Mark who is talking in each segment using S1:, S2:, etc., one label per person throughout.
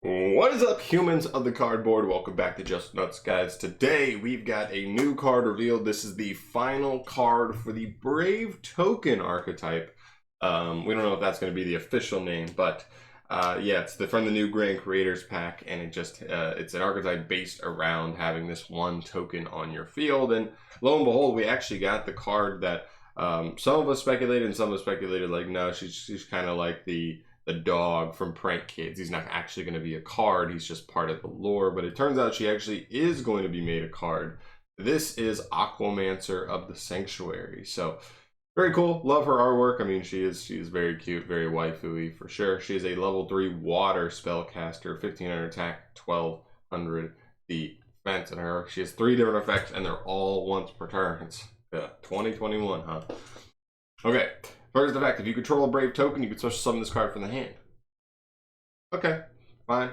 S1: What is up, humans of the cardboard? Welcome back to Just Nuts, guys. Today we've got a new card revealed. This is the final card for the Brave Token archetype. We don't know if that's going to be the official name, but yeah, it's from the new Grand Creators pack, and it's an archetype based around having this one token on your field. And lo and behold, we actually got the card that some of us speculated, and some of us speculated like, no, she's kind of like the dog from Prank Kids. He's not actually going to be a card. He's just part of the lore. But it turns out she actually is going to be made a card. This is Aquamancer of the Sanctuary. So very cool. Love her artwork. I mean, she is very cute, very waifu-y for sure. She is a level 3 water spellcaster, 1500 attack, 1200 defense. And she has 3 different effects, and they're all once per turn. It's 2021, huh? Okay. First effect, if you control a Brave token, you can special summon this card from the hand. Okay, fine.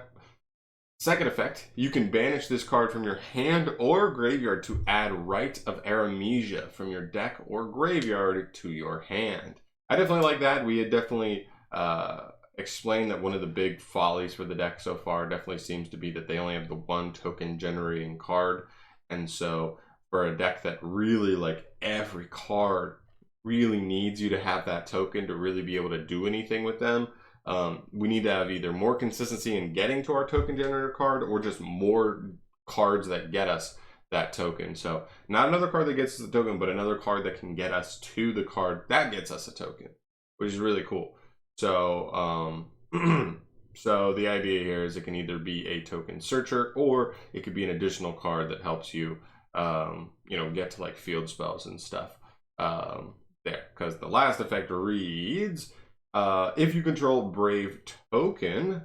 S1: Second effect, you can banish this card from your hand or graveyard to add Rite of Aramesia from your deck or graveyard to your hand. I definitely like that. We had definitely explained that one of the big follies for the deck so far definitely seems to be that they only have the one token generating card. And so for a deck that really, like, every card really needs you to have that token to really be able to do anything with them, we need to have either more consistency in getting to our token generator card or just more cards that get us that token. So not another card that gets us the token, but another card that can get us to the card that gets us a token, which is really cool. So so the idea here is it can either be a token searcher or it could be an additional card that helps you get to like field spells and stuff. There, because the last effect reads, if you control Brave token,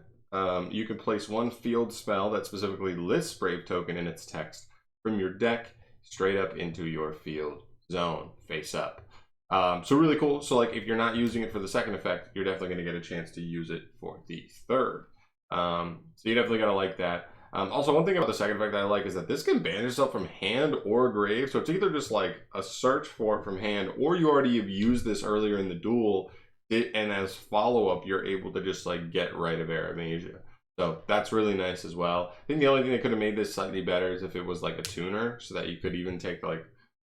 S1: you can place one field spell that specifically lists Brave token in its text from your deck straight up into your field zone, face up. So really cool. So like if you're not using it for the second effect, you're definitely going to get a chance to use it for the third. So you definitely got to like that. Also, one thing about the second effect that I like is that this can banish itself from hand or grave. So it's either just like a search for it from hand, or you already have used this earlier in the duel, and as follow-up, you're able to just like get Rite of Aramesia. So that's really nice as well. I think the only thing that could have made this slightly better is if it was like a tuner, so that you could even take like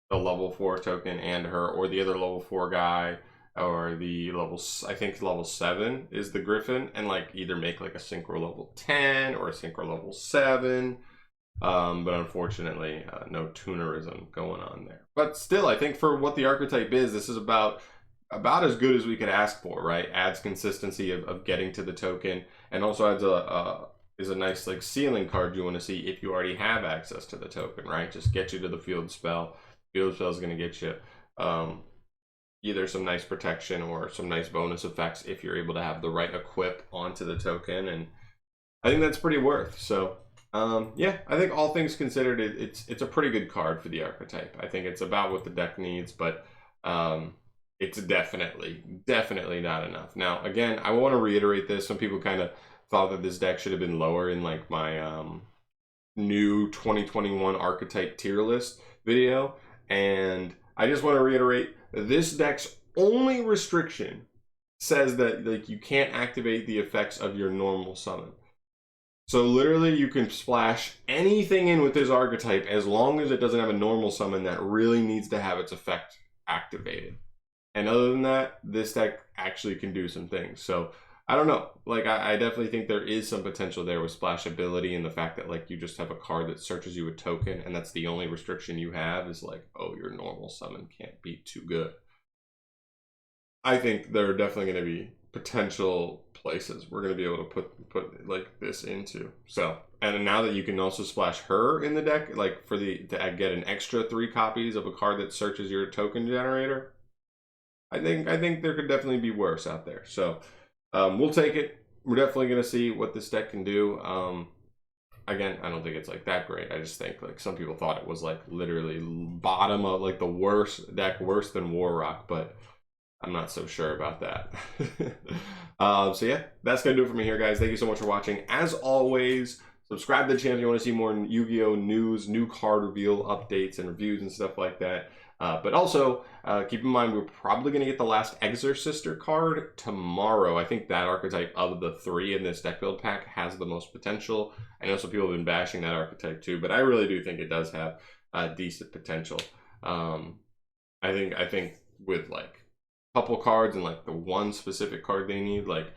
S1: the level 4 token and her, or the other level 4 guy, or the I think level 7 is the Griffin, and like either make like a synchro level 10 or a synchro level 7. But unfortunately, no tunerism going on there. But still, I think for what the archetype is, this is about as good as we could ask for, right? Adds consistency of getting to the token, and also adds a nice like ceiling card you want to see if you already have access to the token, right? Just get you to the field spell. Field spell is going to get you either some nice protection or some nice bonus effects if you're able to have the right equip onto the token, and I think that's pretty worth. So yeah, I think all things considered, it's a pretty good card for the archetype. I think it's about what the deck needs, but it's definitely not enough. Now again, I want to reiterate this. Some people kind of thought that this deck should have been lower in like my new 2021 archetype tier list video, and I just want to reiterate, this deck's only restriction says that like you can't activate the effects of your normal summon. So literally you can splash anything in with this archetype as long as it doesn't have a normal summon that really needs to have its effect activated. And other than that, this deck actually can do some things. So I don't know, like I definitely think there is some potential there with splashability, and the fact that like you just have a card that searches you a token, and that's the only restriction you have is like, oh, your normal summon can't be too good. I think there are definitely going to be potential places we're going to be able to put like this into. So, and now that you can also splash her in the deck, like to get an extra 3 copies of a card that searches your token generator, I think there could definitely be worse out there. So we'll take it. We're definitely going to see what this deck can do. Again, I don't think it's like that great. I just think like some people thought it was like literally bottom of like the worst deck, worse than War Rock, but I'm not so sure about that. So yeah, that's going to do it for me here, guys. Thank you so much for watching. As always, subscribe to the channel if you want to see more Yu-Gi-Oh! News, new card reveal updates and reviews and stuff like that. But also, keep in mind, we're probably going to get the last Exorcister card tomorrow. I think that archetype of the 3 in this deck build pack has the most potential. I know some people have been bashing that archetype too, but I really do think it does have decent potential. I think with like a couple cards and like the one specific card they need, like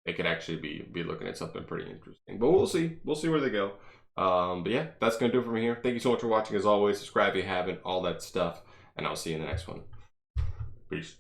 S1: they could actually be looking at something pretty interesting. But we'll see. We'll see where they go. But yeah, that's going to do it from here. Thank you so much for watching as always. Subscribe if you haven't, all that stuff. And I'll see you in the next one. Peace.